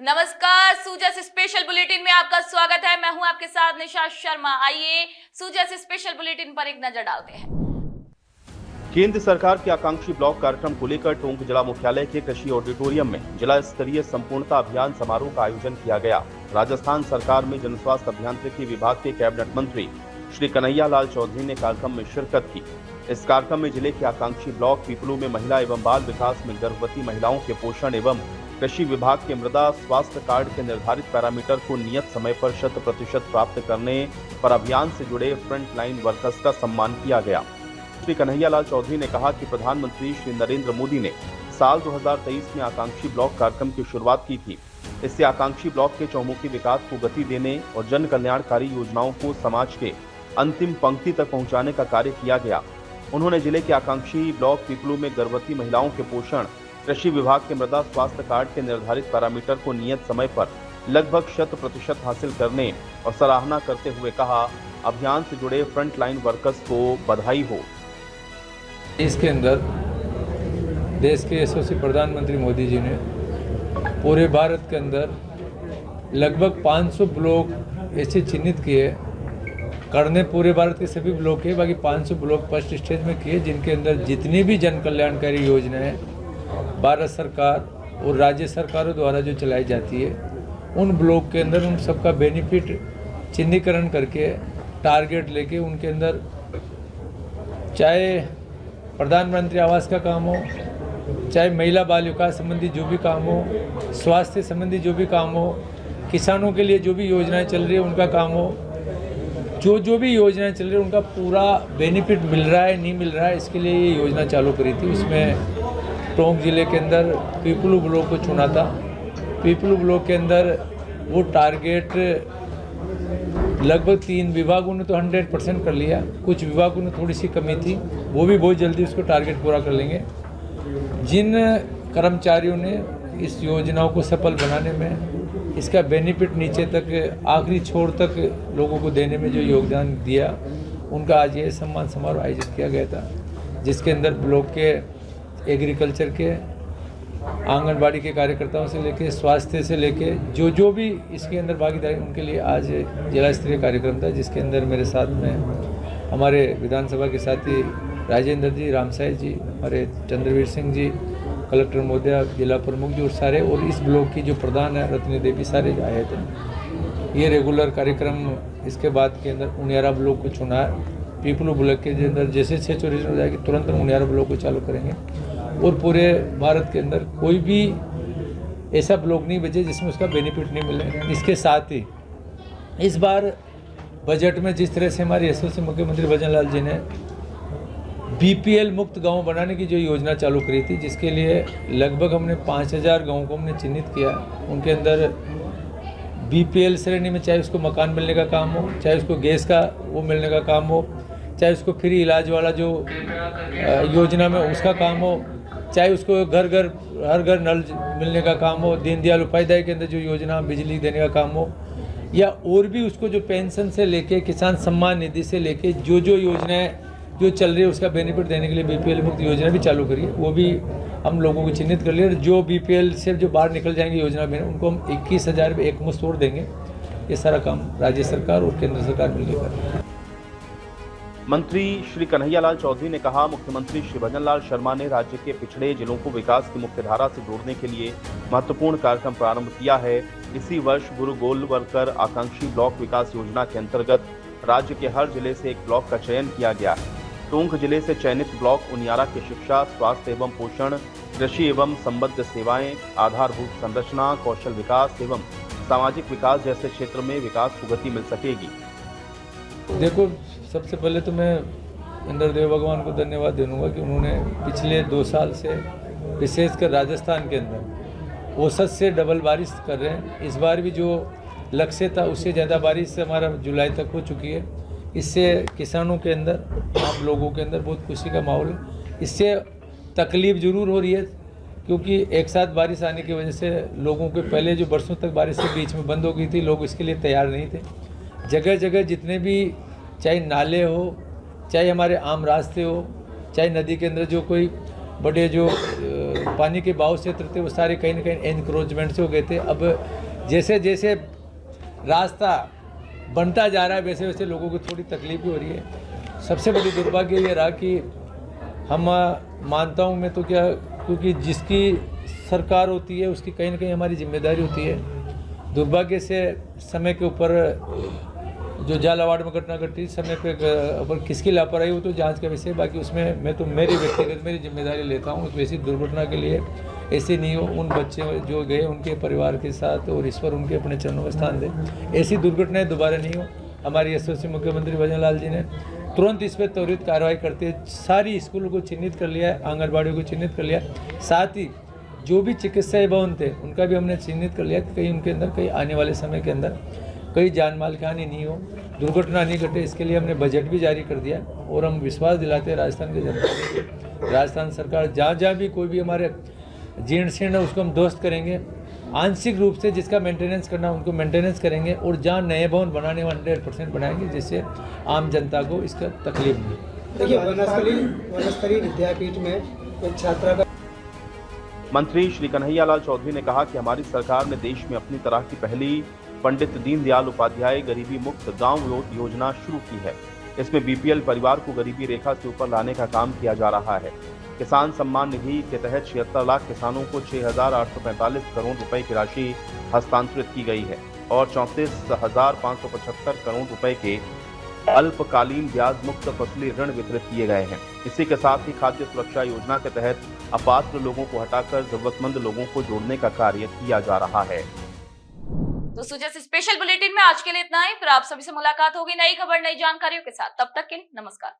नमस्कार, सूजस special bulletin में आपका स्वागत है। मैं हूं आपके साथ निशा शर्मा। आइए सूजस स्पेशल बुलेटिन पर एक नजर डालते हैं। केंद्र सरकार के आकांक्षी ब्लॉक कार्यक्रम को लेकर टोंक जिला मुख्यालय के कृषि ऑडिटोरियम में जिला स्तरीय संपूर्णता अभियान समारोह का आयोजन किया गया। राजस्थान सरकार में जन स्वास्थ्य अभियांत्रिकी विभाग के कैबिनेट मंत्री श्री कन्हैया लाल चौधरी ने कार्यक्रम में शिरकत की। इस कार्यक्रम में जिले के आकांक्षी ब्लॉक पीपलू में महिला एवं बाल विकास में गर्भवती महिलाओं के पोषण एवं कृषि विभाग के मृदा स्वास्थ्य कार्ड के निर्धारित पैरामीटर को नियत समय पर 100% प्राप्त करने पर अभियान से जुड़े फ्रंट लाइन वर्कर्स का सम्मान किया गया। श्री कन्हैया लाल चौधरी ने कहा कि प्रधानमंत्री श्री नरेंद्र मोदी ने साल 2023 में आकांक्षी ब्लॉक कार्यक्रम की शुरुआत की थी। इससे आकांक्षी ब्लॉक के चौमुखी विकास को गति देने और जन कल्याणकारी योजनाओं को समाज के अंतिम पंक्ति तक पहुंचाने का कार्य किया गया। उन्होंने जिले के आकांक्षी ब्लॉक पीपलू में गर्भवती महिलाओं के पोषण, कृषि विभाग के मृदा स्वास्थ्य कार्ड के निर्धारित पैरामीटर को नियत समय पर लगभग 100% हासिल करने और सराहना करते हुए कहा, अभियान से जुड़े फ्रंट लाइन वर्कर्स को बधाई हो। इसके अंदर देश के यशस्वी प्रधानमंत्री मोदी जी ने पूरे भारत के अंदर लगभग 500 ब्लॉक ऐसे चिन्हित किए, करने पूरे भारत के सभी ब्लॉक के, बाकी 500 ब्लॉक फर्स्ट स्टेज में किए, जिनके अंदर जितनी भी जन कल्याणकारी योजनाएं भारत सरकार और राज्य सरकारों द्वारा जो चलाई जाती है, उन ब्लॉक के अंदर उन सबका बेनिफिट चिन्हीकरण करके टारगेट लेके उनके अंदर चाहे प्रधानमंत्री आवास का काम हो, चाहे महिला बाल विकास संबंधी जो भी काम हो, स्वास्थ्य संबंधी जो भी काम हो, किसानों के लिए जो भी योजनाएं चल रही है उनका काम हो, जो भी योजनाएं चल रही है उनका पूरा बेनिफिट मिल रहा है नहीं मिल रहा है, इसके लिए ये योजना चालू करी थी। उसमें टोंक जिले के अंदर पीपलू ब्लॉक को चुना था। पीपलू ब्लॉक के अंदर वो टारगेट लगभग 3 विभागों ने तो 100% कर लिया, कुछ विभागों में थोड़ी सी कमी थी, वो भी बहुत जल्दी उसको टारगेट पूरा कर लेंगे। जिन कर्मचारियों ने इस योजनाओं को सफल बनाने में, इसका बेनिफिट नीचे तक आखिरी छोर तक लोगों को देने में जो योगदान दिया, उनका आज ये सम्मान समारोह आयोजित किया गया था, जिसके अंदर ब्लॉक के एग्रीकल्चर के, आंगनबाड़ी के कार्यकर्ताओं से लेके, स्वास्थ्य से लेके जो भी इसके अंदर भागीदारी, उनके लिए आज जिला स्तरीय कार्यक्रम था, जिसके अंदर मेरे साथ में हमारे विधानसभा के साथी राजेंद्र जी, रामसाई जी, हमारे चंद्रवीर सिंह जी, कलेक्टर महोदय, जिला प्रमुख जी और सारे, और इस ब्लॉक की जो प्रधान है रत्नी देवी, सारे आए थे। ये रेगुलर कार्यक्रम इसके बाद के अंदर उनियारा ब्लॉक को चुना है। पीपलू ब्लॉक के अंदर जैसे सेचुरेशन हो जाएगी तुरंत हम उनियारा ब्लॉक को चालू करेंगे, और पूरे भारत के अंदर कोई भी ऐसा ब्लॉक नहीं बचे जिसमें उसका बेनिफिट नहीं मिले। इसके साथ ही इस बार बजट में जिस तरह से हमारे यशस्वी मुख्यमंत्री भजन लाल जी ने बीपीएल मुक्त गांव बनाने की जो योजना चालू करी थी, जिसके लिए लगभग हमने 5000 गाँव को हमने चिन्हित किया। उनके अंदर बीपीएल श्रेणी में चाहे उसको मकान मिलने का काम हो, चाहे उसको गैस का वो मिलने का काम हो, चाहे उसको फ्री इलाज वाला जो योजना में उसका काम हो, चाहे उसको हर घर नल मिलने का काम हो, दीनदयाल उपाध्याय के अंदर जो योजना बिजली देने का काम हो, या और भी उसको जो पेंशन से लेके किसान सम्मान निधि से लेके जो योजनाएं जो चल रही है उसका बेनिफिट देने के लिए बीपीएल मुक्त योजना भी चालू करी है। वो भी हम लोगों को चिन्हित कर लिया। जो बीपीएल से जो बाहर निकल जाएंगे योजना में, उनको हम 21,000 रुपये एक मुश्त और देंगे। ये सारा काम राज्य सरकार और केंद्र सरकार मिलकर कर रही है। मंत्री श्री कन्हैया लाल चौधरी ने कहा, मुख्यमंत्री श्री भजन लाल शर्मा ने राज्य के पिछड़े जिलों को विकास की मुख्य धारा से जोड़ने के लिए महत्वपूर्ण कार्यक्रम प्रारंभ किया है। इसी वर्ष गुरु गोलवलकर आकांक्षी ब्लॉक विकास योजना के अंतर्गत राज्य के हर जिले से एक ब्लॉक का चयन किया गया है। टोंक जिले से चयनित ब्लॉक उनियारा के शिक्षा, स्वास्थ्य एवं पोषण, कृषि एवं संबद्ध सेवाएं, आधारभूत संरचना, कौशल विकास एवं सामाजिक विकास जैसे क्षेत्र में विकास को गति मिल सकेगी। देखो, सबसे पहले तो मैं इंद्रदेव भगवान को धन्यवाद दूंगा कि उन्होंने पिछले 2 साल से विशेषकर राजस्थान के अंदर औसत से डबल बारिश कर रहे हैं। इस बार भी जो लक्ष्य था उससे ज़्यादा बारिश हमारा जुलाई तक हो चुकी है। इससे किसानों के अंदर, आम लोगों के अंदर बहुत खुशी का माहौल है। इससे तकलीफ जरूर हो रही है, क्योंकि एक साथ बारिश आने की वजह से लोगों के पहले जो बरसों तक बारिश के बीच में बंद हो गई थी, लोग इसके लिए तैयार नहीं थे। जगह जगह जितने भी चाहे नाले हो, चाहे हमारे आम रास्ते हो, चाहे नदी के अंदर जो कोई बड़े जो पानी के बहाव क्षेत्र थे वो सारे कहीं ना कहीं एनक्रोचमेंट से हो गए थे। अब जैसे जैसे रास्ता बनता जा रहा है वैसे वैसे लोगों को थोड़ी तकलीफ भी हो रही है। सबसे बड़ी दुर्भाग्य ये रहा कि हम मानता हूँ मैं तो क्या, क्योंकि जिसकी सरकार होती है उसकी कहीं ना कहीं हमारी जिम्मेदारी होती है। दुर्भाग्य से समय के ऊपर जो झालावाड़ में घटना घटी, समय पे ऊपर किसकी लापरवाही हो तो जांच का विषय, बाकी उसमें मैं तो मेरी व्यक्तिगत मेरी जिम्मेदारी लेता हूँ। वैसी दुर्घटना के लिए ऐसे नहीं हो, उन बच्चे जो गए उनके परिवार के साथ और ईश्वर उनके अपने चरणों में स्थान दे, ऐसी दुर्घटनाएं दोबारा नहीं हो। हमारी एसओसी मुख्यमंत्री भजन लाल जी ने तुरंत इस पर त्वरित कार्रवाई करते सारी स्कूलों को चिन्हित कर लिया है, आंगनबाड़ियों को चिन्हित कर लिया, साथ ही जो भी चिकित्सा भवन थे उनका भी हमने चिन्हित कर लिया कि कहीं उनके अंदर कहीं आने वाले समय के अंदर कहीं जान माल की हानि नहीं हो, दुर्घटना नहीं घटे। इसके लिए हमने बजट भी जारी कर दिया और हम विश्वास दिलाते हैं राजस्थान के जनता को, राजस्थान सरकार जहाँ जहाँ भी कोई भी हमारे जीर्ण शीर्ण है उसको हम दुरुस्त करेंगे, आंशिक रूप से जिसका मेंटेनेंस करना उनको मेंटेनेंस करेंगे, और जहाँ नए भवन बनाने 100% बनाएंगे जिससे आम जनता को इसका तकलीफ नहीं। देखिए, वनस्थली विद्यापीठ में एक छात्रा का मंत्री श्री कन्हैयालाल चौधरी ने कहा कि हमारी सरकार ने देश में अपनी तरह की पहली पंडित दीनदयाल उपाध्याय गरीबी मुक्त गांव योजना शुरू की है। इसमें बीपीएल परिवार को गरीबी रेखा से ऊपर लाने का काम किया जा रहा है। किसान सम्मान निधि के तहत 76 लाख किसानों को 6,845 करोड़ रुपए की राशि हस्तांतरित की गई है और 34,575 करोड़ रुपए के अल्पकालीन ब्याज मुक्त फसली ऋण वितरित किए गए हैं। इसी के साथ ही खाद्य सुरक्षा योजना के तहत अपात्र लोगों को हटाकर जरूरतमंद लोगों को जोड़ने का कार्य किया जा रहा है। तो सुजस स्पेशल बुलेटिन में आज के लिए इतना ही। फिर आप सभी से मुलाकात होगी नई खबर नई जानकारियों के साथ। तब तक के लिए नमस्कार।